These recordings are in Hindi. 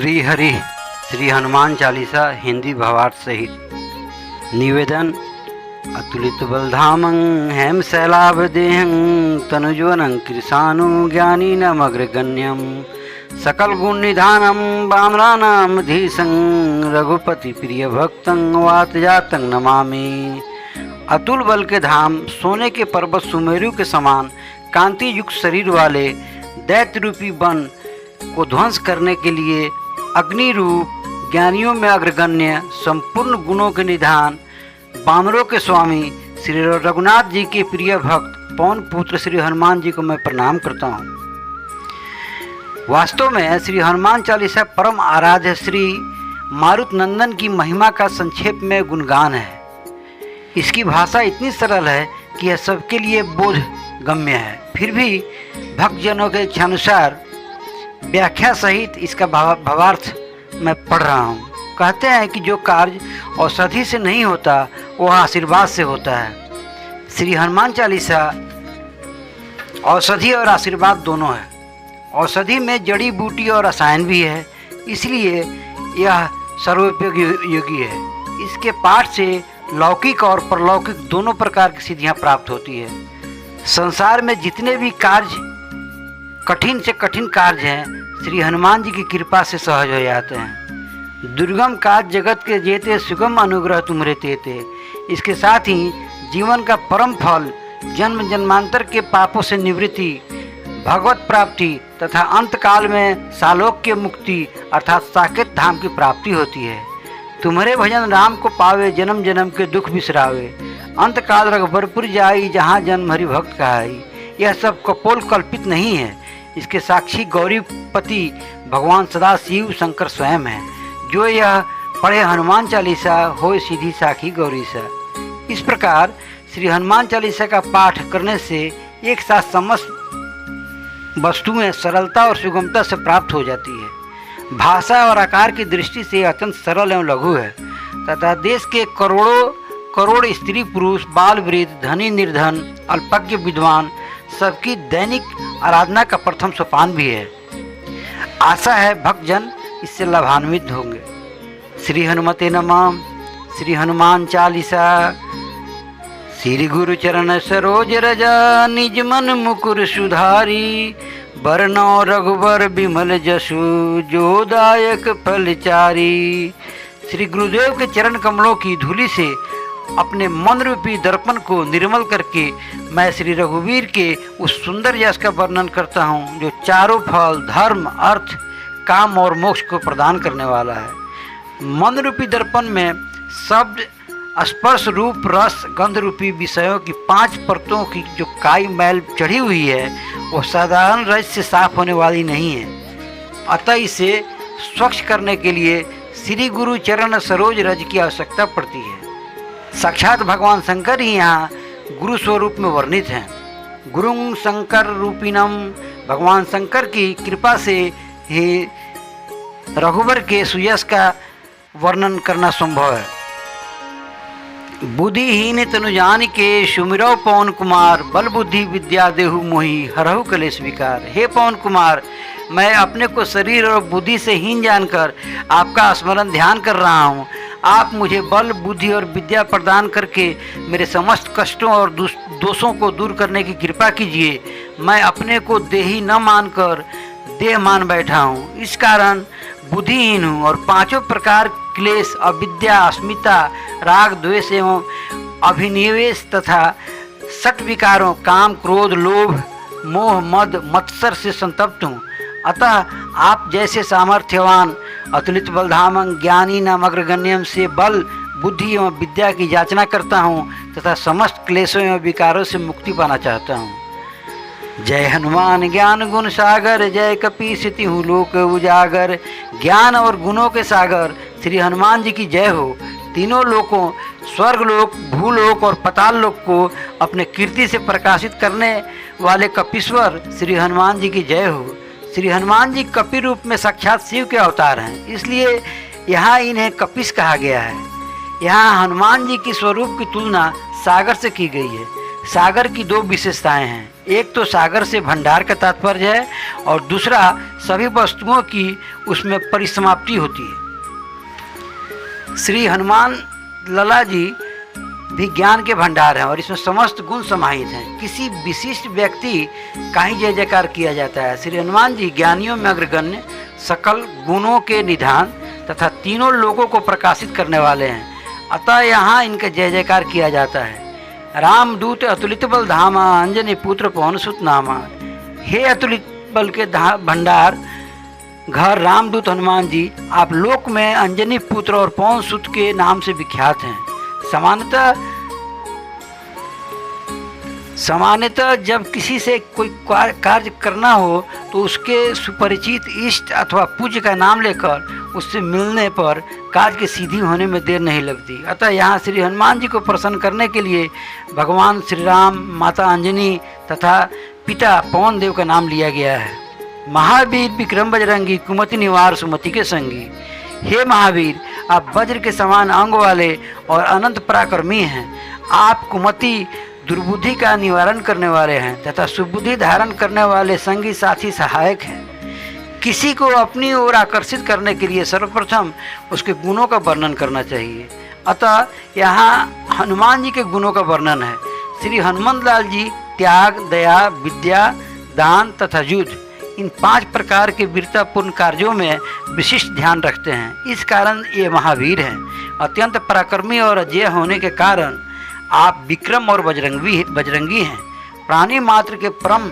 श्री हरि श्री हनुमान चालीसा हिंदी भावार्थ सहित। निवेदन। अतुलित बलधामं हेम शैलाभ देहं तनुज्वनं कृशानु ज्ञानीनमग्रगण्यं सकल गुण निधानं बामरानां धीशं रघुपति प्रिय भक्तं वातजातं नमामि। अतुल बल के धाम, सोने के पर्वत सुमेरु के समान कांति युक्त शरीर वाले दैत्य रूपी वन को ध्वंस करने के लिए अग्नि रूप, ज्ञानियों में अग्रगण्य, संपूर्ण गुणों के निधान, बानरों के स्वामी श्री रघुनाथ जी के प्रिय भक्त पवन पुत्र श्री हनुमान जी को मैं प्रणाम करता हूँ। वास्तव में श्री हनुमान चालीसा परम आराध्य श्री मारुत नंदन की महिमा का संक्षेप में गुणगान है। इसकी भाषा इतनी सरल है कि यह सबके लिए बोध गम्य है। फिर भी भक्तजनों के इच्छानुसार व्याख्या सहित इसका भावार्थ मैं पढ़ रहा हूँ। कहते हैं कि जो कार्य औषधि से नहीं होता वह आशीर्वाद से होता है। श्री हनुमान चालीसा औषधि और आशीर्वाद दोनों है। औषधि में जड़ी बूटी और रसायन भी है, इसलिए यह सर्वोपयोगी है। इसके पाठ से लौकिक और परलौकिक दोनों प्रकार की सिद्धियाँ प्राप्त होती है। संसार में जितने भी कार्य कठिन से कठिन कार्य हैं, श्री हनुमान जी की कृपा से सहज हो जाते हैं। दुर्गम कार्य जगत के जेते सुगम अनुग्रह तुम्हारे तेते। इसके साथ ही जीवन का परम फल जन्म जन्मांतर के पापों से निवृत्ति, भगवत प्राप्ति तथा अंत काल में सालोक्य मुक्ति अर्थात साकेत धाम की प्राप्ति होती है। तुम्हारे भजन राम को पावे, जन्म जन्म के दुख बिसरावे। अंत काल रघुबरपुर जाई, जहाँ जन्म हरि भक्त कहाई। यह सब कपोल कल्पित नहीं है। इसके साक्षी गौरीपति भगवान सदा शिव शंकर स्वयं है। जो यह पढ़े हनुमान चालीसा हो सीधी साखी गौरी सा। इस प्रकार श्री हनुमान चालीसा का पाठ करने से एक साथ समस्त वस्तुएं सरलता और सुगमता से प्राप्त हो जाती है। भाषा और आकार की दृष्टि से अत्यंत सरल एवं लघु है तथा देश के करोड़ों करोड़ स्त्री पुरुष, बाल वृद्ध, धनी निर्धन, अल्पज्ञ विद्वान सबकी दैनिक आराधना का प्रथम सोपान भी है। आशा है भक्तजन इससे लाभान्वित होंगे। श्री हनुमते नमः। श्री हनुमान चालीसा। श्री गुरु चरण सरोज रजा, निज मन मुकुर सुधारी। बरनौ रघुबर बिमल जसु, जो दायक फलचारी। श्री गुरुदेव के चरण कमलों की धूलि से अपने मन रूपी दर्पण को निर्मल करके मैं श्री रघुवीर के उस सुंदर यश का वर्णन करता हूँ जो चारों फल धर्म, अर्थ, काम और मोक्ष को प्रदान करने वाला है। मन रूपी दर्पण में शब्द, स्पर्श, रूप, रस, गंध रूपी विषयों की 5 परतों की जो काई मैल चढ़ी हुई है वो साधारण रज से साफ होने वाली नहीं है। अतः इसे स्वच्छ करने के लिए श्री गुरु चरण सरोज रज की आवश्यकता पड़ती है। साक्षात भगवान शंकर ही यहाँ गुरु स्वरूप में वर्णित हैं। गुरुं शंकर रूपिणम। भगवान शंकर की कृपा से ही रघुवर के सुयश का वर्णन करना संभव है। बुद्धिहीन तनु जान के सुमिरौ पवन कुमार, बल बुद्धि विद्या देहु मोहि हरहु कलेश विकार। हे पवन कुमार, मैं अपने को शरीर और बुद्धि से हीन जानकर आपका स्मरण ध्यान कर रहा हूँ। आप मुझे बल, बुद्धि और विद्या प्रदान करके मेरे समस्त कष्टों और दोषों को दूर करने की कृपा कीजिए। मैं अपने को देही न मानकर देह मान बैठा हूँ। इस कारण बुद्धिहीन हूँ और 5 प्रकार क्लेश, अविद्या, अस्मिता, राग, द्वेष एवं अभिनिवेश तथा सट विकारों काम, क्रोध, लोभ, मोह, मद, मत्सर से संतप्त हूँ। अतः आप जैसे सामर्थ्यवान अतुलित बलधामं ज्ञानी नाम अग्रगण्यम से बल, बुद्धि एवं विद्या की याचना करता हूँ तथा समस्त क्लेशों एवं विकारों से मुक्ति पाना चाहता हूँ। जय हनुमान ज्ञान गुण सागर, जय कपीस तिहु लोक उजागर। ज्ञान और गुणों के सागर श्री हनुमान जी की जय हो। तीनों लोकों स्वर्गलोक, भूलोक और पाताल लोक को अपने कीर्ति से प्रकाशित करने वाले कपीश्वर श्री हनुमान जी की जय हो। श्री हनुमान जी कपि रूप में साक्षात शिव के अवतार हैं, इसलिए यहाँ इन्हें कपिस कहा गया है। यहाँ हनुमान जी की स्वरूप की तुलना सागर से की गई है। सागर की दो विशेषताएं हैं। एक तो सागर से भंडार का तात्पर्य है और दूसरा सभी वस्तुओं की उसमें परिसमाप्ति होती है। श्री हनुमान लला जी भी ज्ञान के भंडार हैं और इसमें समस्त गुण समाहित हैं। किसी विशिष्ट व्यक्ति का ही जय जयकार किया जाता है। श्री हनुमान जी ज्ञानियों में अग्रगण्य, सकल गुणों के निधान तथा तीनों लोगों को प्रकाशित करने वाले हैं, अतः यहाँ इनका जय जयकार किया जाता है। रामदूत अतुलित बल धामा, अंजनी पुत्र पवन सुत नामा। हे अतुलित बल के भंडार घर रामदूत हनुमान जी, आप लोक में अंजनी पुत्र और पवन सुत के नाम से विख्यात हैं। सामान्यतः जब किसी से कोई कार्य करना हो तो उसके सुपरिचित इष्ट अथवा पूज्य का नाम लेकर उससे मिलने पर कार्य के सीधी होने में देर नहीं लगती। अतः यहाँ श्री हनुमान जी को प्रसन्न करने के लिए भगवान श्री राम, माता अंजनी तथा पिता पवन देव का नाम लिया गया है। महावीर विक्रम बजरंगी, कुमति निवार सुमति के संगी। हे महावीर, आप वज्र के समान अंग वाले और अनंत पराक्रमी हैं। आप कुमति दुर्बुद्धि का निवारण करने वाले हैं तथा सुबुद्धि धारण करने वाले संगी साथी सहायक हैं। किसी को अपनी ओर आकर्षित करने के लिए सर्वप्रथम उसके गुणों का वर्णन करना चाहिए। अतः यहाँ हनुमान जी के गुणों का वर्णन है। श्री हनुमत लाल जी त्याग, दया, विद्या, दान तथा युद्ध, इन 5 प्रकार के वीरतापूर्ण कार्यों में विशिष्ट ध्यान रखते हैं। इस कारण ये महावीर हैं। अत्यंत पराक्रमी और अजेय होने के कारण आप विक्रम और बजरंगी हैं। प्राणी मात्र के परम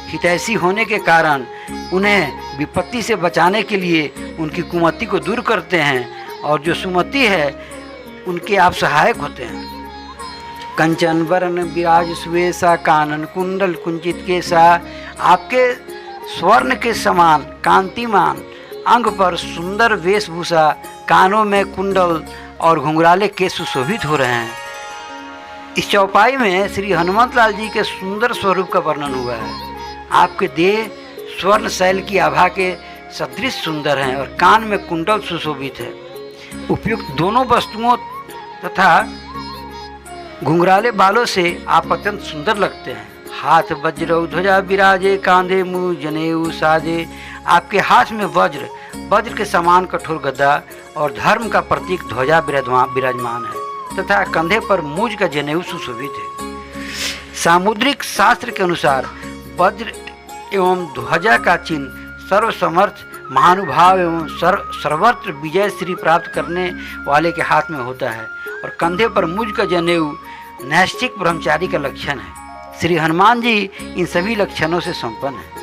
हितैषी होने के कारण उन्हें विपत्ति से बचाने के लिए उनकी कुमति को दूर करते हैं और जो सुमति है उनके आप सहायक होते हैं। कंचन वरण विराज सुवेशा, कानन कुंडल कुंचित केसा। आपके स्वर्ण के समान कांतिमान अंग पर सुंदर वेशभूषा, कानों में कुंडल और घुंघराले केश सुशोभित हो रहे हैं। इस चौपाई में श्री हनुमत लाल जी के सुंदर स्वरूप का वर्णन हुआ है। आपके देह स्वर्ण शैल की आभा के सदृश सुंदर हैं और कान में कुंडल सुशोभित है। उपयुक्त दोनों वस्तुओं तथा घुंघराले बालों से आप अत्यंत सुंदर लगते हैं। हाथ वज्र ध्वजा विराजे, कांधे मुँह जनेऊ साजे। आपके हाथ में वज्र के समान कठोर गदा और धर्म का प्रतीक ध्वजा विराजमान है तथा कंधे पर मूज का जनेऊ सुशोभित है। सामुद्रिक शास्त्र के अनुसार वज्र एवं ध्वजा का चिन्ह सर्वसमर्थ, महानुभाव एवं सर्वत्र विजय श्री प्राप्त करने वाले के हाथ में होता है और कंधे पर मूज का जनेऊ नैष्ठिक ब्रह्मचारी का लक्षण है। श्री हनुमान जी इन सभी लक्षणों से संपन्न हैं।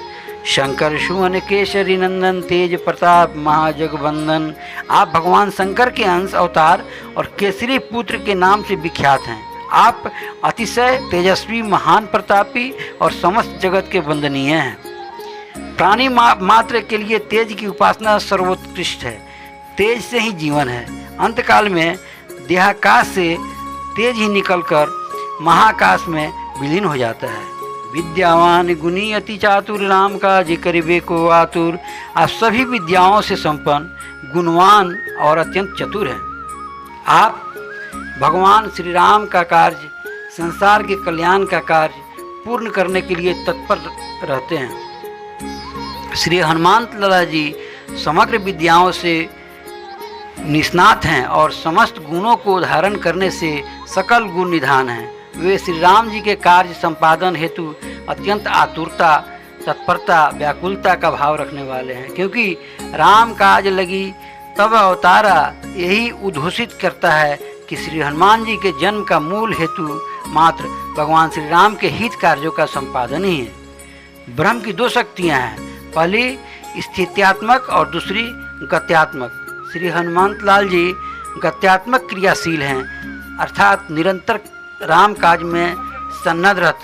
शंकर सुमन केसरी नंदन, तेज प्रताप महाजगबंदन। आप भगवान शंकर के अंश अवतार और केसरी पुत्र के नाम से विख्यात हैं। आप अतिशय तेजस्वी, महान प्रतापी और समस्त जगत के वंदनीय हैं। प्राणी मात्र के लिए तेज की उपासना सर्वोत्कृष्ट है। तेज से ही जीवन है। अंतकाल में देहाकाश से तेज ही निकलकर महाकाश में विलीन हो जाता है। विद्यावान गुणी अति चातुर, राम काज करिबे को आतुर। आप सभी विद्याओं से संपन्न, गुणवान और अत्यंत चतुर हैं। आप भगवान श्री राम का कार्य, संसार के कल्याण का कार्य पूर्ण करने के लिए तत्पर रहते हैं। श्री हनुमान लाला जी समग्र विद्याओं से निष्णात हैं और समस्त गुणों को धारण करने से सकल गुण निधान हैं। वे श्री राम जी के कार्य संपादन हेतु अत्यंत आतुरता, तत्परता, व्याकुलता का भाव रखने वाले हैं, क्योंकि राम काज लगी तब अवतारा यही उद्घोषित करता है कि श्री हनुमान जी के जन्म का मूल हेतु मात्र भगवान श्री राम के हित कार्यों का संपादन ही है। ब्रह्म की 2 शक्तियाँ हैं, पहली स्थित्यात्मक और दूसरी गत्यात्मक। श्री हनुमत लाल जी गत्यात्मक क्रियाशील हैं, अर्थात निरंतर राम काज में सन्नद्ध रहते हैं।